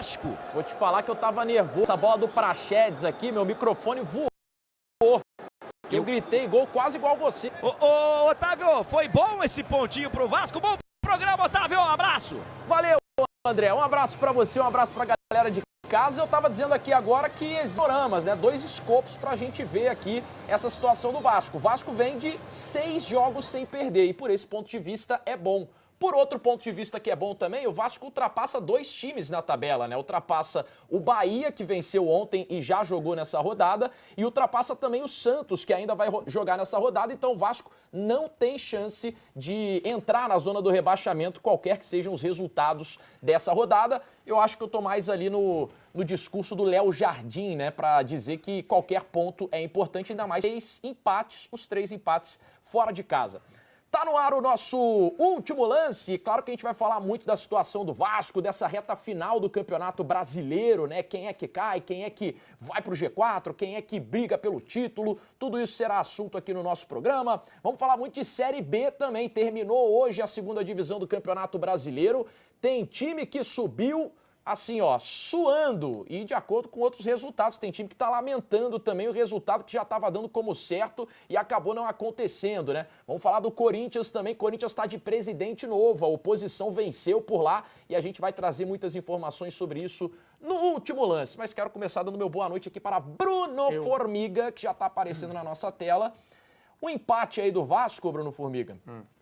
Vasco. Vou te falar que eu tava nervoso. Essa bola do Praxedes aqui, meu microfone voou. Eu gritei gol quase igual você. Ô, Otávio, foi bom esse pontinho pro Vasco? Bom programa, Otávio, um abraço. Valeu, André. Um abraço pra você, um abraço pra galera de casa. Eu tava dizendo aqui agora que panoramas, né? 2 escopos pra gente ver aqui essa situação do Vasco. O Vasco vem de 6 jogos sem perder e por esse ponto de vista é bom. Por outro ponto de vista que é bom também, o Vasco ultrapassa 2 times na tabela, né? Ultrapassa o Bahia, que venceu ontem e já jogou nessa rodada, e ultrapassa também o Santos, que ainda vai jogar nessa rodada. Então o Vasco não tem chance de entrar na zona do rebaixamento, qualquer que sejam os resultados dessa rodada. Eu acho que eu tô mais ali no discurso do Léo Jardim, né? Pra dizer que qualquer ponto é importante, ainda mais 3 empates, os 3 empates fora de casa. Tá no ar o nosso último lance. Claro que a gente vai falar muito da situação do Vasco, dessa reta final do Campeonato Brasileiro, né? Quem é que cai, quem é que vai pro G4, quem é que briga pelo título. Tudo isso será assunto aqui no nosso programa. Vamos falar muito de Série B também. Terminou hoje a 2ª divisão do Campeonato Brasileiro. Tem time que subiu assim, ó, suando e de acordo com outros resultados. Tem time que tá lamentando também o resultado que já estava dando como certo e acabou não acontecendo, né? Vamos falar do Corinthians também. Corinthians está de presidente novo, a oposição venceu por lá e a gente vai trazer muitas informações sobre isso no último lance. Mas quero começar dando meu boa noite aqui para Bruno Formiga, que já tá aparecendo na nossa tela. O empate aí do Vasco, Bruno Formiga.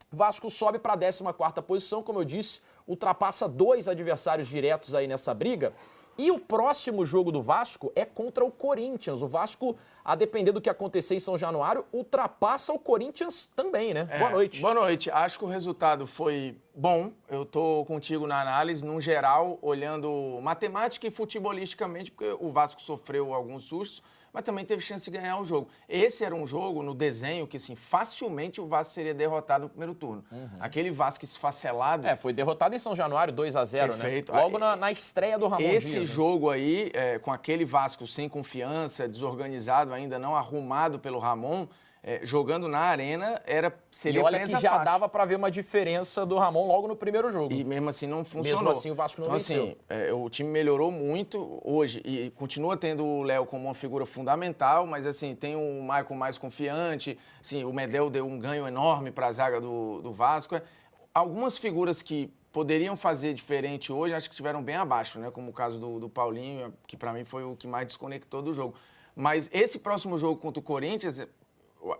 Vasco sobe para a 14ª posição, como eu disse, ultrapassa 2 adversários diretos aí nessa briga. E o próximo jogo do Vasco é contra o Corinthians. O Vasco, a depender do que acontecer em São Januário, ultrapassa o Corinthians também, né? Boa noite. Boa noite. Acho que o resultado foi bom. Eu tô contigo na análise, no geral, olhando matemática e futebolisticamente, porque o Vasco sofreu alguns sustos, mas também teve chance de ganhar o jogo. Esse era um jogo, no desenho, que assim, facilmente o Vasco seria derrotado no primeiro turno. Aquele Vasco esfacelado... foi derrotado em São Januário, 2-0, perfeito, né? Logo na estreia do Ramon Dias. Esse jogo aí, com aquele Vasco sem confiança, desorganizado, ainda não arrumado pelo Ramon, jogando na arena, seria presa fácil. E olha que já dava para ver uma diferença do Ramon logo no primeiro jogo. E mesmo assim não funcionou. Mesmo assim o Vasco não venceu. Assim, o time melhorou muito hoje e continua tendo o Léo como uma figura fundamental, mas assim, tem o Maicon mais confiante, assim, o Medel deu um ganho enorme para a zaga do Vasco. Algumas figuras que poderiam fazer diferente hoje, acho que estiveram bem abaixo, né? Como o caso do Paulinho, que para mim foi o que mais desconectou do jogo. Mas esse próximo jogo contra o Corinthians...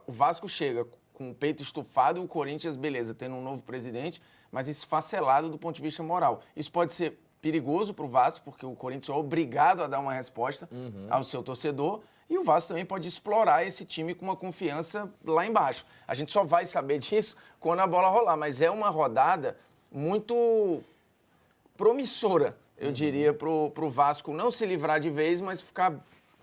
O Vasco chega com o peito estufado, o Corinthians, beleza, tendo um novo presidente, mas esfacelado do ponto de vista moral. Isso pode ser perigoso para o Vasco, porque o Corinthians é obrigado a dar uma resposta ao seu torcedor, e o Vasco também pode explorar esse time com uma confiança lá embaixo. A gente só vai saber disso quando a bola rolar, mas é uma rodada muito promissora, eu diria, para o Vasco não se livrar de vez, mas ficar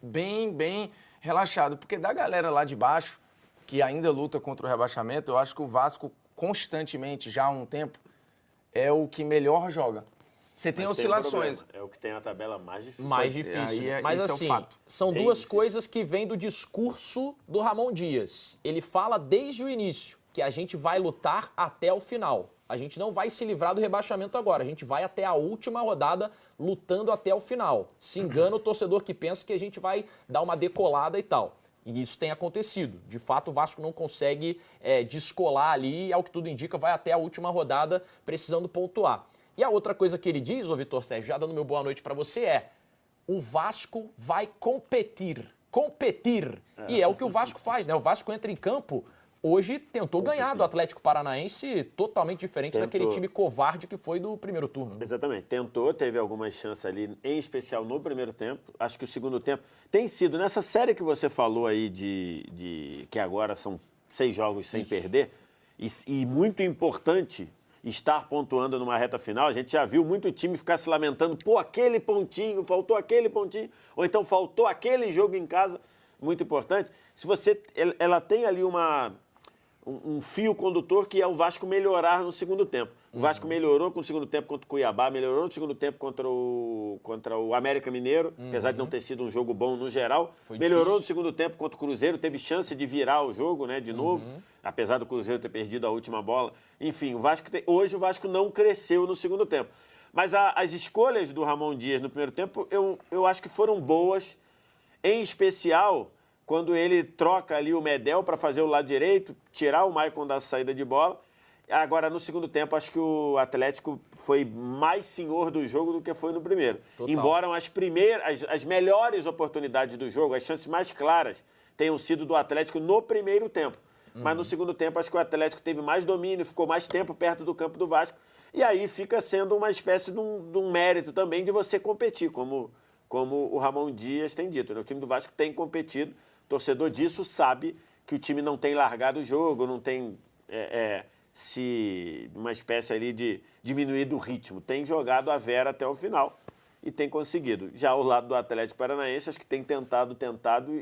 bem relaxado, porque da galera lá de baixo, que ainda luta contra o rebaixamento, eu acho que o Vasco constantemente, já há um tempo, é o que melhor joga. Você tem oscilações. É o que tem a tabela mais difícil. Mais difícil. Mas assim, são duas coisas que vêm do discurso do Ramon Dias. Ele fala desde o início que a gente vai lutar até o final. A gente não vai se livrar do rebaixamento agora. A gente vai até a última rodada lutando até o final. Se engana o torcedor que pensa que a gente vai dar uma decolada e tal. E isso tem acontecido. De fato, o Vasco não consegue descolar ali e, ao que tudo indica, vai até a última rodada precisando pontuar. E a outra coisa que ele diz, ô Vitor Sérgio, já dando meu boa noite para você, o Vasco vai competir. E é o que o Vasco faz, né? O Vasco entra em campo, hoje tentou ganhar do Atlético Paranaense, totalmente diferente daquele time covarde que foi do primeiro turno. Exatamente. Tentou, teve algumas chances ali, em especial no primeiro tempo. Acho que o segundo tempo tem sido, nessa série que você falou aí, que agora são 6 jogos sem perder, e muito importante estar pontuando numa reta final. A gente já viu muito time ficar se lamentando, aquele pontinho, faltou aquele pontinho, ou então faltou aquele jogo em casa, muito importante. Se você, ela tem ali um fio condutor que é o Vasco melhorar no segundo tempo. O Vasco melhorou no segundo tempo contra o Cuiabá, melhorou no segundo tempo contra o América Mineiro, apesar de não ter sido um jogo bom no geral. Melhorou no segundo tempo contra o Cruzeiro, teve chance de virar o jogo, né, de novo, apesar do Cruzeiro ter perdido a última bola. Enfim, hoje o Vasco não cresceu no segundo tempo. Mas as escolhas do Ramon Dias no primeiro tempo, eu acho que foram boas, em especial quando ele troca ali o Medel para fazer o lado direito, tirar o Maicon da saída de bola. Agora, no segundo tempo, acho que o Atlético foi mais senhor do jogo do que foi no primeiro. Total. Embora as melhores oportunidades do jogo, as chances mais claras, tenham sido do Atlético no primeiro tempo. Mas no segundo tempo, acho que o Atlético teve mais domínio, ficou mais tempo perto do campo do Vasco. E aí fica sendo uma espécie de um mérito também de você competir, como o Ramon Dias tem dito, né? O time do Vasco tem competido, o torcedor disso sabe que o time não tem largado o jogo, não tem uma espécie ali de diminuir do ritmo. Tem jogado a vera até o final e tem conseguido. Já ao lado do Atlético Paranaense, acho que tem tentado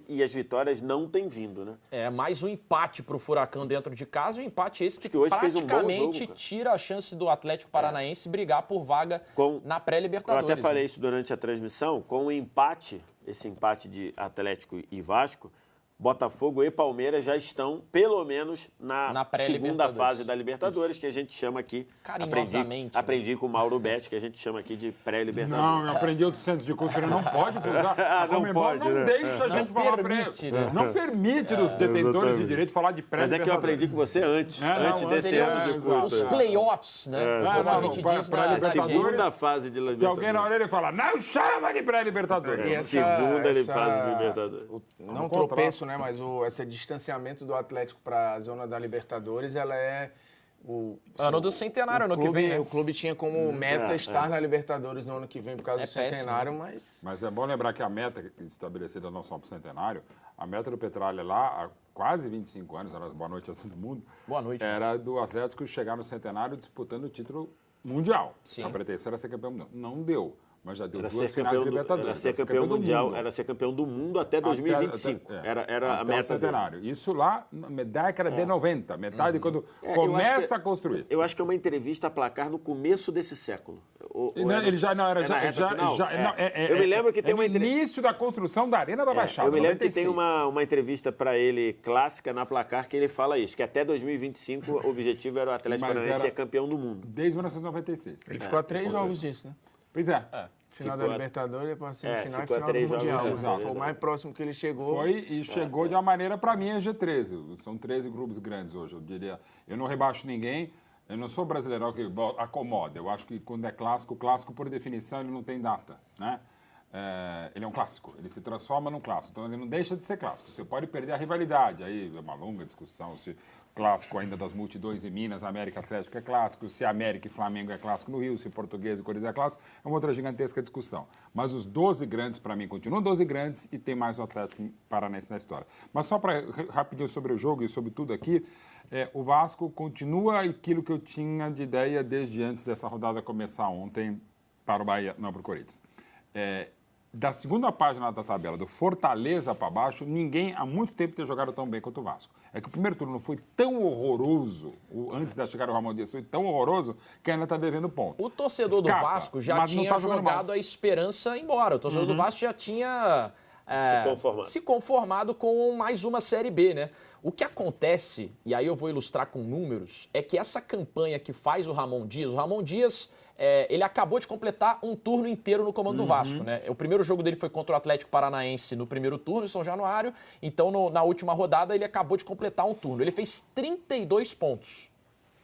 e as vitórias não têm vindo, né? Mais um empate para o Furacão dentro de casa, um empate esse que hoje fez um bom praticamente jogo, cara. Tira a chance do Atlético Paranaense brigar por vaga na Eu pré-Libertadores. até falei isso durante a transmissão, com o empate, esse empate de Atlético e Vasco, Botafogo e Palmeiras já estão, pelo menos, na segunda fase da Libertadores, que a gente chama aqui, carinhosamente, aprendi com o Mauro Betti, que a gente chama aqui de pré-Libertadores. Não, eu aprendi outros centros de curso, não pode usar. A Não Conmebol pode, não né? deixa a gente falar permite, né? Não permite os detentores de direito falar de Mas pré-libertadores. é que eu aprendi com você antes desse Seriam ano de os curso. playoffs, né? Como a gente diz pra na Libertadores, Segunda fase de Tem Libertadores. alguém na orelha e fala, não chama de pré-libertadores. E Segunda fase de Libertadores. Não tropeço, né? Mas esse distanciamento do Atlético para a zona da Libertadores, ela é ano do centenário, ano que vem, né? O clube tinha como meta estar na Libertadores no ano que vem por causa do péssimo, centenário, né? mas é bom lembrar que a meta estabelecida não só para o centenário, a meta do Petralha lá há quase 25 anos, boa noite a todo mundo, Boa noite. era do Atlético chegar no centenário disputando o título mundial. Sim. A pretensão era ser campeão mundial. Não deu. Mas já deu Era duas ser finais de campeão Libertadores. era ser campeão mundial, mundo. era ser campeão do mundo até 2025. Era a até o meta centenário. dele. Isso lá na década de 90, metade quando eu começa acho que- a construir. Eu acho que é uma entrevista a placar no começo desse século. Ele já não era na reta final? Eu me lembro que tem uma no início da construção da Arena da Baixada. Eu me lembro que 96. tem uma entrevista para ele clássica na Placar que ele fala isso, que até 2025 o objetivo era o Atlético Mas Paranaense era- ser campeão do mundo. Desde 1996. ele ficou a 3 jogos disso, né? Pois é. Final Ficou da a- Libertadores, depois semifinal e ficou a final do 3 jogos, Mundial. exato. Foi o mais próximo que ele chegou. Foi e chegou de uma maneira, para mim, é G13. São 13 grupos grandes hoje, eu diria. Eu não rebaixo ninguém, eu não sou brasileirão que acomoda. Eu acho que quando é clássico, clássico, por definição, ele não tem data, né? Ele é um clássico, ele se transforma num clássico. Então, ele não deixa de ser clássico. Você pode perder a rivalidade, aí é uma longa discussão se clássico ainda das multidões em Minas, América Atlético é clássico, se América e Flamengo é clássico no Rio, se Português e Corinthians é clássico, é uma outra gigantesca discussão. Mas os 12 grandes, para mim, continuam 12 grandes e tem mais o Atlético Paranaense na história. Mas só para rapidinho sobre o jogo e sobre tudo aqui, o Vasco continua aquilo que eu tinha de ideia desde antes dessa rodada começar ontem para o Bahia, não para o Corinthians. Da segunda página da tabela, do Fortaleza para baixo, ninguém há muito tempo tem jogado tão bem quanto o Vasco. É que o primeiro turno foi tão horroroso, antes da chegada do Ramon Dias, foi tão horroroso que ainda está devendo ponto. O torcedor Escapa, do Vasco já mas não tinha tá jogando jogado mal. a esperança embora. O torcedor do Vasco já tinha se conformado com mais uma Série B, né? O que acontece, e aí eu vou ilustrar com números, é que essa campanha que faz o Ramon Dias, ele acabou de completar um turno inteiro no comando do Vasco, né? O primeiro jogo dele foi contra o Atlético Paranaense no primeiro turno, em São Januário. Então, na última rodada, ele acabou de completar um turno. Ele fez 32 pontos.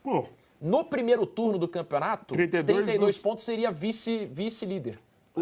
Pô, No primeiro turno do campeonato, 32 pontos seria vice-líder.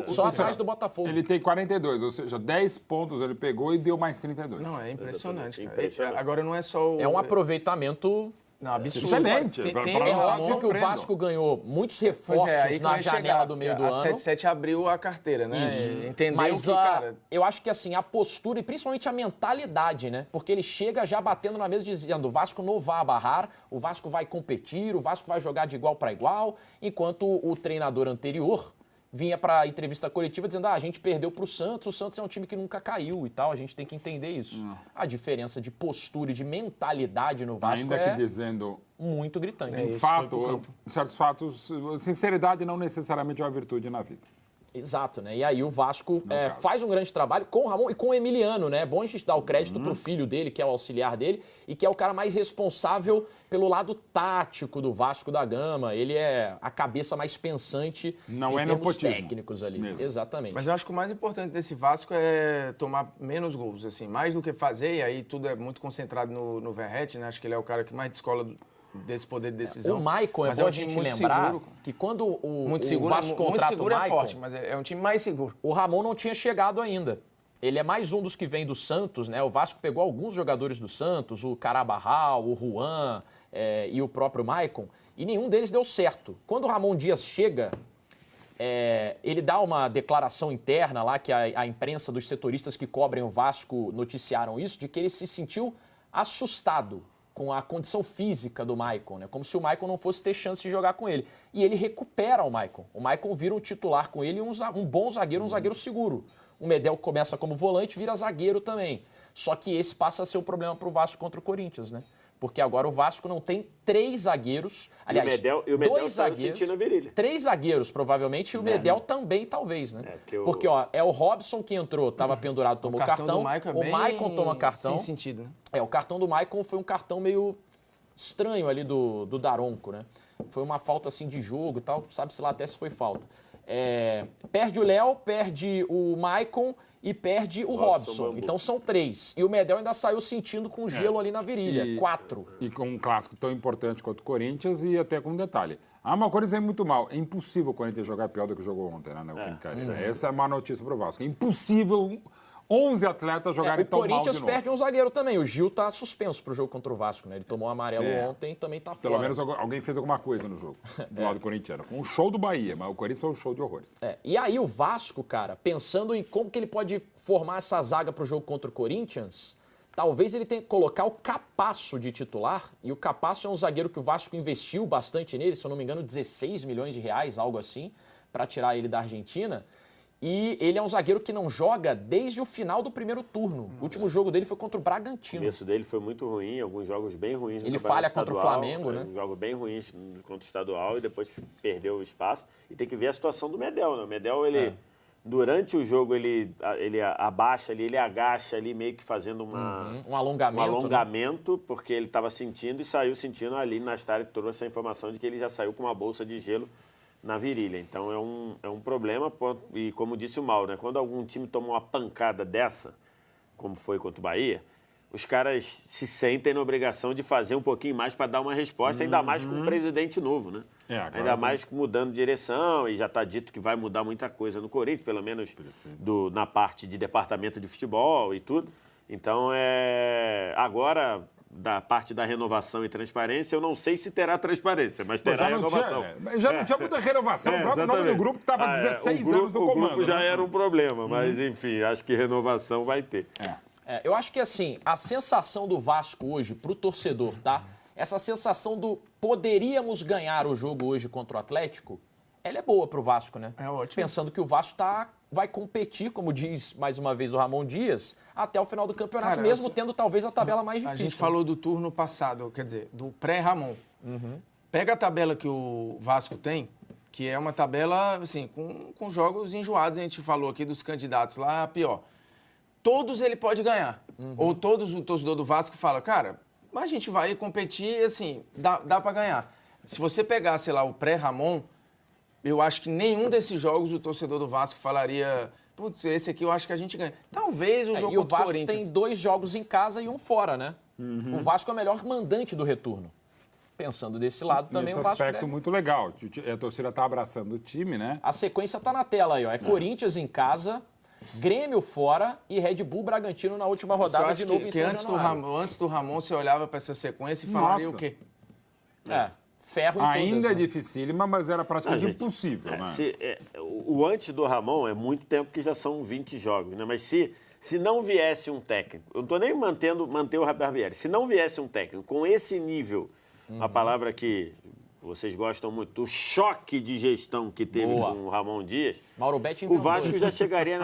Só atrás do Botafogo. ele tem 42, ou seja, 10 pontos ele pegou e deu mais 32. Não, é impressionante, cara. Impressionante. Agora não é só o... É um aproveitamento... Não, absurdo. Excelente. É óbvio que o Vasco ganhou muitos reforços Pois é, aí que na vai janela chegar, do meio do a ano. 77 abriu a carteira, né? Entendeu Mas que, cara... eu acho que assim, a postura e principalmente a mentalidade, né? Porque ele chega já batendo na mesa dizendo: o Vasco não vai barrar, o Vasco vai competir, o Vasco vai jogar de igual para igual, enquanto o treinador anterior vinha para a entrevista coletiva dizendo: a gente perdeu para o Santos é um time que nunca caiu e tal, a gente tem que entender isso. A diferença de postura e de mentalidade no Vasco Ainda que dizendo muito gritante. Isso foi pro fato, campo. certos fatos, sinceridade não necessariamente é uma virtude na vida. Exato, né? E aí o Vasco faz um grande trabalho com o Ramon e com o Emiliano, né? É bom a gente dar o crédito pro filho dele, que é o auxiliar dele, e que é o cara mais responsável pelo lado tático do Vasco da Gama. Ele é a cabeça mais pensante em termos nepotismo técnicos ali. mesmo. Exatamente. Mas eu acho que o mais importante desse Vasco é tomar menos gols, assim, mais do que fazer, e aí tudo é muito concentrado no Verratti, né? Acho que ele é o cara que mais descola desse poder de decisão. O Maicon, mas é bom um a time gente muito lembrar seguro. que quando o Muito Vasco contrata seguro o é Maicon, forte, mas é um time mais seguro. o Ramon não tinha chegado ainda. Ele é mais um dos que vem do Santos, né? O Vasco pegou alguns jogadores do Santos, o Carabarral, o Juan e o próprio Maicon, e nenhum deles deu certo. Quando o Ramon Dias chega, ele dá uma declaração interna lá, que a imprensa dos setoristas que cobrem o Vasco noticiaram isso, de que ele se sentiu assustado com a condição física do Maicon, né? Como se o Maicon não fosse ter chance de jogar com ele. E ele recupera o Maicon. O Maicon vira um titular com ele, um bom zagueiro, um zagueiro seguro. O Medel começa como volante, vira zagueiro também. Só que esse passa a ser um problema para o Vasco contra o Corinthians, né? Porque agora o Vasco não tem 3 zagueiros. Aliás, e o Medel 2 zagueiros. sentindo a virilha. 3 zagueiros, provavelmente, e o Medel também, talvez, né? Porque, ó, é o Robson que entrou, estava pendurado, tomou cartão. Do Maicon o Maicon toma cartão. Sem sentido, né? O cartão do Maicon foi um cartão meio estranho ali do Daronco, né? Foi uma falta, assim, de jogo e tal. Sabe-se lá até se foi falta. Perde o Léo, perde o Maicon e perde o Robson. Então são 3. E o Medel ainda saiu sentindo com gelo ali na virilha. 4. E com um clássico tão importante quanto o Corinthians, e até com um detalhe. Uma coisa é muito mal. É impossível o Corinthians jogar pior do que jogou ontem, né? Essa é a má notícia pro Vasco. É impossível 11 atletas jogarem tão mal de novo. O Corinthians perde um zagueiro também. O Gil tá suspenso pro jogo contra o Vasco, né? Ele tomou um amarelo ontem e também tá fora. Pelo menos alguém fez alguma coisa no jogo, do lado corintiano. Foi um show do Bahia, mas o Corinthians foi um show de horrores. E aí o Vasco, cara, pensando em como que ele pode formar essa zaga pro jogo contra o Corinthians, talvez ele tenha que colocar o Capasso de titular. E o Capasso é um zagueiro que o Vasco investiu bastante nele, se eu não me engano, 16 milhões de reais, algo assim, para tirar ele da Argentina. E ele é um zagueiro que não joga desde o final do primeiro turno. O último jogo dele foi contra o Bragantino. O começo dele foi muito ruim, alguns jogos bem ruins no Ele Campeonato falha contra o Estadual, Flamengo, né? Jogos bem ruins contra o estadual e depois perdeu o espaço. E tem que ver a situação do Medel, né? O Medel, ele, durante o jogo, ele abaixa ali, ele agacha ali, meio que fazendo Um alongamento. Né? Porque ele estava sentindo e saiu sentindo ali. Nastar trouxe a informação de que ele já saiu com uma bolsa de gelo na virilha. Então é um problema, e como disse o Mauro, né? Quando algum time toma uma pancada dessa, como foi contra o Bahia, os caras se sentem na obrigação de fazer um pouquinho mais para dar uma resposta, ainda mais com um presidente novo, né? Ainda mais mudando de direção, e já está dito que vai mudar muita coisa no Corinthians, pelo menos na parte de departamento de futebol e tudo. Então, agora, da parte da renovação e transparência, eu não sei se terá transparência, mas terá renovação. Já não tinha muita renovação. O próprio nome do grupo estava 16 anos do comando. O grupo já era um problema, mas enfim, acho que renovação vai ter. Eu acho que assim, a sensação do Vasco hoje pro torcedor, tá? Essa sensação do poderíamos ganhar o jogo hoje contra o Atlético, ela é boa pro Vasco, né? É ótimo. Pensando que o Vasco vai competir, como diz mais uma vez o Ramon Dias, até o final do campeonato, mesmo tendo talvez a tabela mais difícil. A gente falou do turno passado, quer dizer, do pré-Ramon. Pega a tabela que o Vasco tem, que é uma tabela, assim, com jogos enjoados. A gente falou aqui dos candidatos lá, pior. Todos ele pode ganhar. Ou todos o torcedor do Vasco fala, cara, mas a gente vai competir, assim, dá para ganhar. Se você pegar, sei lá, o pré-Ramon, eu acho que nenhum desses jogos o torcedor do Vasco falaria, putz, esse aqui eu acho que a gente ganha. Talvez o jogo e o contra o Vasco Corinthians. tem 2 jogos em casa e um fora, né? O Vasco é o melhor mandante do retorno. Pensando desse lado também, Esse o Vasco aspecto muito legal. A torcida está abraçando o time, né? A sequência tá na tela aí, ó. Corinthians em casa, Grêmio fora e Red Bull Bragantino na última rodada de novo em São Januário. Antes do Ramon, você olhava para essa sequência e falaria o quê? Ferro em Ainda todas, é né? dificílimo, mas era praticamente impossível. O antes do Ramon é muito tempo que já são 20 jogos, né? Mas se não viesse um técnico, eu não estou nem manter o Barbieri, se não viesse um técnico com esse nível, uma palavra que vocês gostam muito do choque de gestão que teve Boa. com o Ramon Dias, Mauro Betti o inventou Vasco isso. já chegaria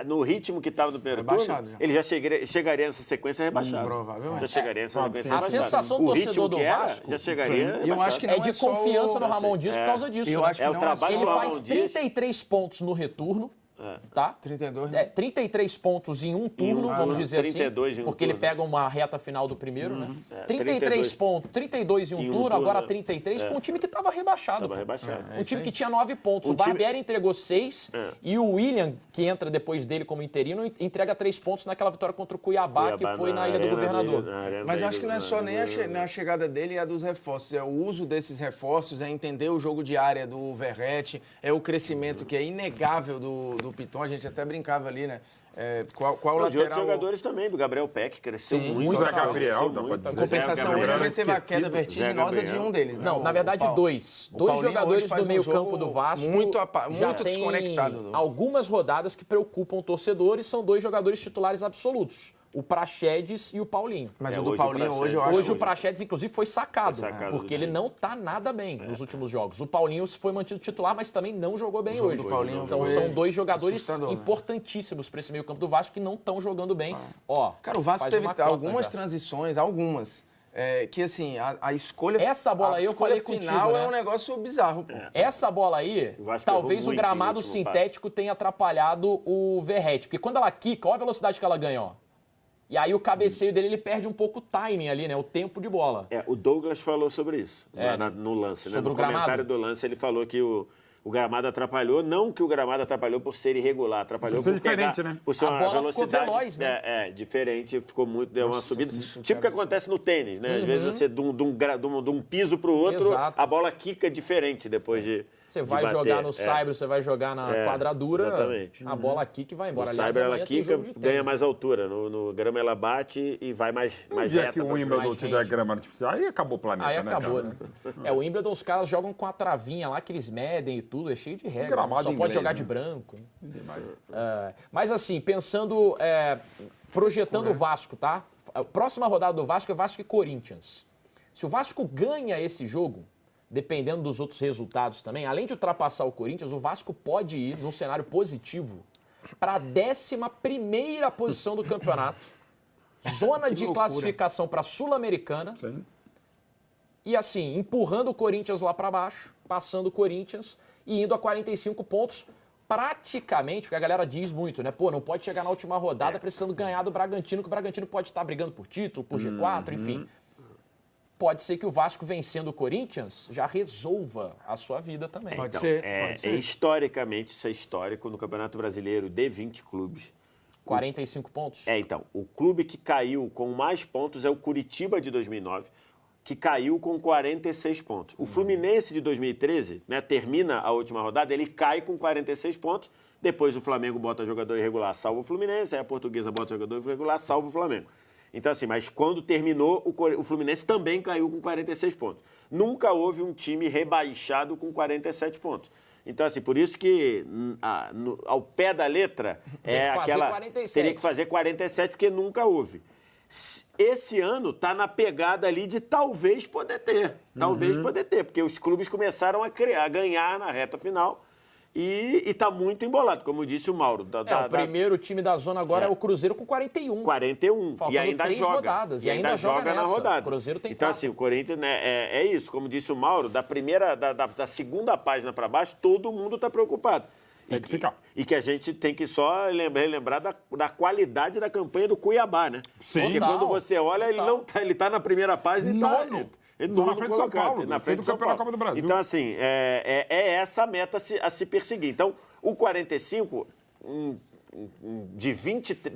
no ritmo que estava no primeiro turno, Rebaixado já. ele já chegaria nessa sequência rebaixado. Provavelmente. Já chegaria nessa sequência A rebaixado. sensação do O torcedor ritmo do que era, Vasco já chegaria eu rebaixado. acho que É não de é só confiança o- no Ramon Dias por causa disso. Eu né? acho que É o não trabalho Ele do faz Ramon Dias. 33 pontos no retorno, tá? 32, 33 pontos em um turno, vamos dizer 32 assim, em um porque ele turno. pega uma reta final do primeiro, né? 33 32 pontos, 32 em um em um turno, turno, agora né? 33, com um time que estava rebaixado. Tava pô. rebaixado. Um time que tinha 9 pontos. Um O Barbieri entregou 6 e o William, que entra depois dele como interino, entrega 3 pontos naquela vitória contra o Cuiabá, que foi na Ilha do Governador. Mas eu acho que não é só nem a chegada dele e a dos reforços. É o uso desses reforços, é entender o jogo de área do Verratti, é o crescimento que é inegável do Piton. A gente até brincava ali, né? Qual De outros lateral... jogadores também, do Gabriel Peck, cresceu Sim, muito. Zé total. Gabriel, Cresceu dá pra muito. dizer. Em compensação, Gabriel hoje a era gente teve a esquecido. queda vertiginosa Zé de um deles. né? Não, na verdade, O dois. o Dois Paulinho jogadores hoje faz do meio jogo campo do Vasco já muito tem desconectado. algumas rodadas que preocupam o torcedor e são dois jogadores titulares absolutos. O Praxedes e o Paulinho. Mas É, o do hoje o Paulinho Praxedes- hoje eu acho... Hoje o Praxedes, inclusive, foi sacado, Foi sacado porque do ele time. não tá nada bem nos últimos jogos. O Paulinho foi mantido titular, mas também não jogou bem jogo hoje. do Paulinho Então foi são dois jogadores assustador, né? importantíssimos para esse meio campo do Vasco que não estão jogando bem. Ó, Cara, o Vasco faz teve uma cota algumas já. transições, algumas, que assim, a escolha... Essa bola aí eu escolha falei contigo, final né? é um negócio bizarro, pô. Essa bola aí, O Vasco talvez errou o muito gramado no último sintético tenha atrapalhado o Verratti. Porque quando ela quica, olha a velocidade que ela ganha, ó. E aí o cabeceio dele, ele perde um pouco o timing ali, né? O tempo de bola. O Douglas falou sobre isso no lance, né? Sobre No o gramado. comentário do lance, ele falou que o gramado atrapalhou, não que o gramado atrapalhou por ser irregular, atrapalhou Por ser por pegar, diferente, né? por ser A uma bola ficou velocidade veloz, né? diferente, ficou muito, deu uma subida. isso, Tipo que cara, acontece no tênis, né? Às vezes você, de um piso pro outro, Exato. a bola quica diferente depois de Você vai bater. jogar no saibro, você vai jogar na quadradura, exatamente. a bola aqui que vai embora. No Aliás, cyber ela amanhã tem quica, jogo de ganha tênis. mais altura. No grama ela bate e vai mais No dia reta que o pra frente. Wimbledon mais tiver rente. grama artificial, aí acabou o planeta, Aí né, acabou, cara? né? O Wimbledon, os caras jogam com a travinha lá que eles medem e tudo, é cheio de regra. Gramado Só inglês, pode jogar né? de branco. Mas assim, pensando, projetando o Vasco, tá? A próxima rodada do Vasco é Vasco e Corinthians. Se o Vasco ganha esse jogo, dependendo dos outros resultados também, além de ultrapassar o Corinthians, o Vasco pode ir, num cenário positivo, para a 11ª posição do campeonato. Zona de classificação para a Sul-Americana. Sim. E assim, empurrando o Corinthians lá para baixo, passando o Corinthians e indo a 45 pontos, praticamente, porque a galera diz muito, né? Pô, não pode chegar na última rodada precisando ganhar do Bragantino, que o Bragantino pode estar brigando por título, por G4, enfim. Pode ser que o Vasco vencendo o Corinthians já resolva a sua vida também. Pode Então, ser, pode ser. Historicamente, isso é histórico no Campeonato Brasileiro de 20 clubes. 45 pontos? Então, o clube que caiu com mais pontos é o Curitiba de 2009, que caiu com 46 pontos. O Fluminense de 2013, né, termina a última rodada, ele cai com 46 pontos, depois o Flamengo bota jogador irregular, salva o Fluminense, aí a Portuguesa bota jogador irregular, salva o Flamengo. Então, assim, mas quando terminou, o Fluminense também caiu com 46 pontos. Nunca houve um time rebaixado com 47 pontos. Então, assim, por isso que ao pé da letra Tem que fazer 47. teria que fazer 47, porque nunca houve. Esse ano está na pegada ali de talvez poder ter. Talvez poder ter, porque os clubes começaram a ganhar na reta final e está muito embolado, como disse o Mauro. O primeiro time da zona agora é o Cruzeiro com 41. 41. Faltando E ainda 3 joga. rodadas, e ainda joga na nessa. rodada. O Cruzeiro tem então, 4. assim, o Corinthians, né, é isso. Como disse o Mauro, da segunda página para baixo, todo mundo está preocupado. Tem que ficar. E que a gente tem que só relembrar da qualidade da campanha do Cuiabá, né? Sim. Porque Total. quando você olha, ele tá na primeira página e tá... Nono. Ele Na frente do São Paulo, na frente do São campeão da Paulo. Copa do Brasil. Então, assim, é essa a meta a se perseguir. Então, o 45, de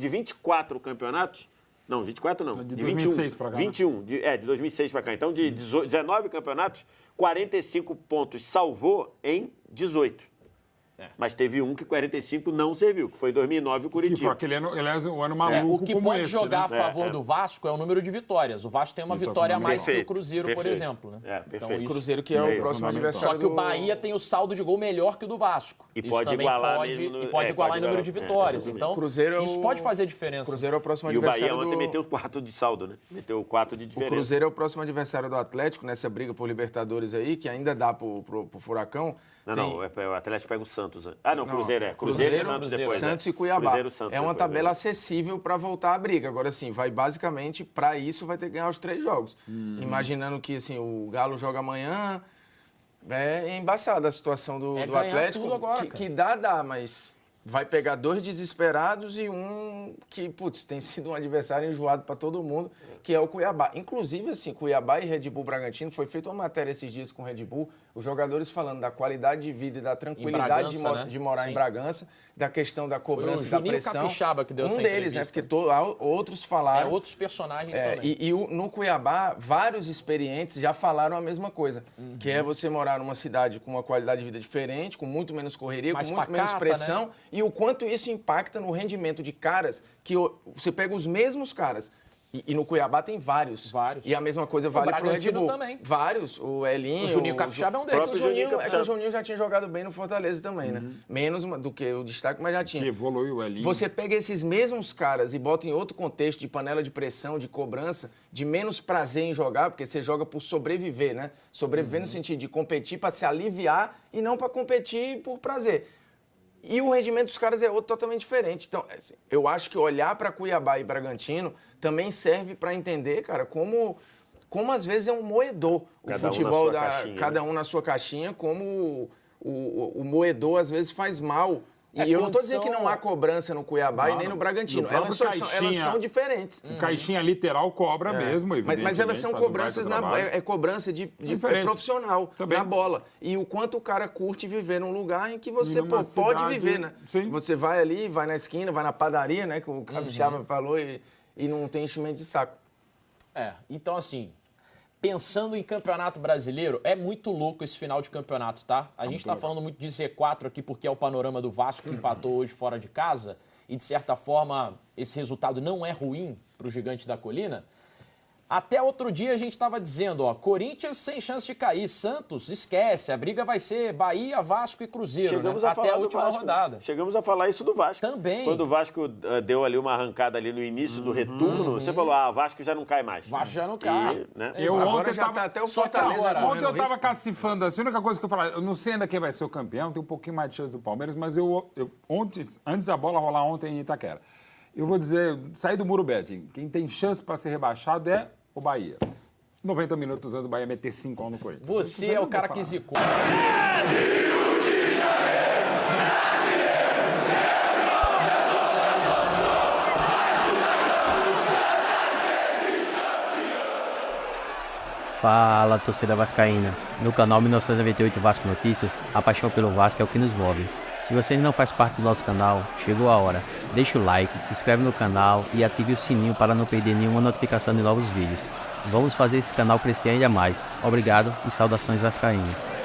24 campeonatos, não, 24 não, De 21, 2006 pra cá, né? 21, de 2006 para cá. Então, de 19 campeonatos, 45 pontos salvou em 18. Mas teve um que 45 não serviu, que foi em 2009 o Que foi Curitiba. aquele ano, aliás, o ano maluco O que como pode este, jogar né? a favor do Vasco é o número de vitórias. O Vasco tem uma vitória a mais que o Perfeito, Cruzeiro, por perfeito. exemplo. Né? Perfeito. Então, O isso... Cruzeiro que é o Isso, próximo fundamental. adversário Só que o do- Bahia tem o saldo de gol melhor que o do Vasco. E Isso pode também igualar pode, mesmo no- e pode igualar em número de vitórias. exatamente. Então, O Cruzeiro é isso o- pode fazer O diferença. Cruzeiro é o próximo E o Bahia adversário ontem do... meteu 4 de saldo, né? Meteu 4 de O diferença. Cruzeiro é o próximo adversário do Atlético nessa briga por Libertadores aí, que ainda dá pro Furacão. Não, o Atlético pega o Santos. Ah, não, Cruzeiro é. Cruzeiro e Santos Cruzeiro. depois. Santos né? e Cuiabá. Cruzeiro, Santos É uma depois, tabela né? acessível para voltar à briga. Agora sim, vai basicamente para isso vai ter que ganhar os 3 jogos. Imaginando que assim, o Galo joga amanhã, é embaçada a situação do É ganhar Atlético, tudo agora, que dá, mas vai pegar 2 desesperados e um que, putz, tem sido um adversário enjoado para todo mundo, que é o Cuiabá. Inclusive, assim, Cuiabá e Red Bull Bragantino, foi feita uma matéria esses dias com o Red Bull, os jogadores falando da qualidade de vida e da tranquilidade Bragança, né? de morar Sim. em Bragança, da questão da cobrança e da Juninho pressão. Capixaba que deu essa deles, né? entrevista. Porque outros falaram. Outros personagens também. No Cuiabá, vários experientes já falaram a mesma coisa, que é você morar numa cidade com uma qualidade de vida diferente, com muito menos correria, Mais com muito menos pacata, pressão, né? e o quanto isso impacta no rendimento de caras que você pega os mesmos caras. E no Cuiabá tem vários. Vários. E a mesma coisa vale pro Red Bragantino Bull. também. Vários. O Elinho. O Juninho Capixaba é um deles. próprio O Juninho Juninho, Capixaba. o Juninho já tinha jogado bem no Fortaleza também, né? Menos do que o destaque, mas já tinha. Que evoluiu o Elinho. Você pega esses mesmos caras e bota em outro contexto de panela de pressão, de cobrança, de menos prazer em jogar, porque você joga por sobreviver, né? Sobreviver no sentido de competir para se aliviar e não para competir por prazer. E o rendimento dos caras é outro totalmente diferente. Então, assim, eu acho que olhar para Cuiabá e Bragantino também serve para entender, cara, como às vezes é um moedor Cada o um na futebol sua caixinha, cada um na sua caixinha, como o moedor às vezes faz mal. E eu não estou dizendo que não há cobrança no Cuiabá e nem no Bragantino. No próprio Elas Caixinha- são diferentes. Caixinha literal cobra mesmo, Mas evidentemente. elas são faz um cobranças baita trabalho. é cobrança de Diferente. profissional, Também. na bola. E o quanto o cara curte viver num lugar em que você Numa pode cidade, viver, né? sim. Você vai ali, vai na esquina, vai na padaria, né? Que o Capixaba falou, e não tem enchimento de saco. Então assim, pensando em campeonato brasileiro, é muito louco esse final de campeonato, tá? A gente tá falando muito de Z4 aqui porque é o panorama do Vasco que empatou hoje fora de casa e de certa forma esse resultado não é ruim pro Gigante da Colina. Até outro dia a gente estava dizendo, ó, Corinthians sem chance de cair, Santos esquece, a briga vai ser Bahia, Vasco e Cruzeiro, Chegamos né? a Até a falar do última Vasco. rodada. Chegamos a falar isso do Vasco. Também. Quando o Vasco deu ali uma arrancada ali no início do retorno, você falou, o Vasco já não cai mais. Vasco já não cai. E, né? Eu Agora ontem já tava... tá até o Só que Fortaleza agora- correndo Ontem eu tava risco. cacifando assim, a única coisa que eu falar, eu não sei ainda quem vai ser o campeão, tem um pouquinho mais de chance do Palmeiras, mas antes da bola rolar ontem em Itaquera, eu vou dizer, sair do muro betting, quem tem chance para ser rebaixado é o Bahia. 90 minutos antes o Bahia meter 5 no Corinthians. Você Isso é eu o não cara vou que falar. zicou. Fala, torcida vascaína. No canal 1998 Vasco Notícias, a paixão pelo Vasco é o que nos move. Se você ainda não faz parte do nosso canal, chegou a hora. Deixa o like, se inscreve no canal e ative o sininho para não perder nenhuma notificação de novos vídeos. Vamos fazer esse canal crescer ainda mais. Obrigado e saudações vascaínas.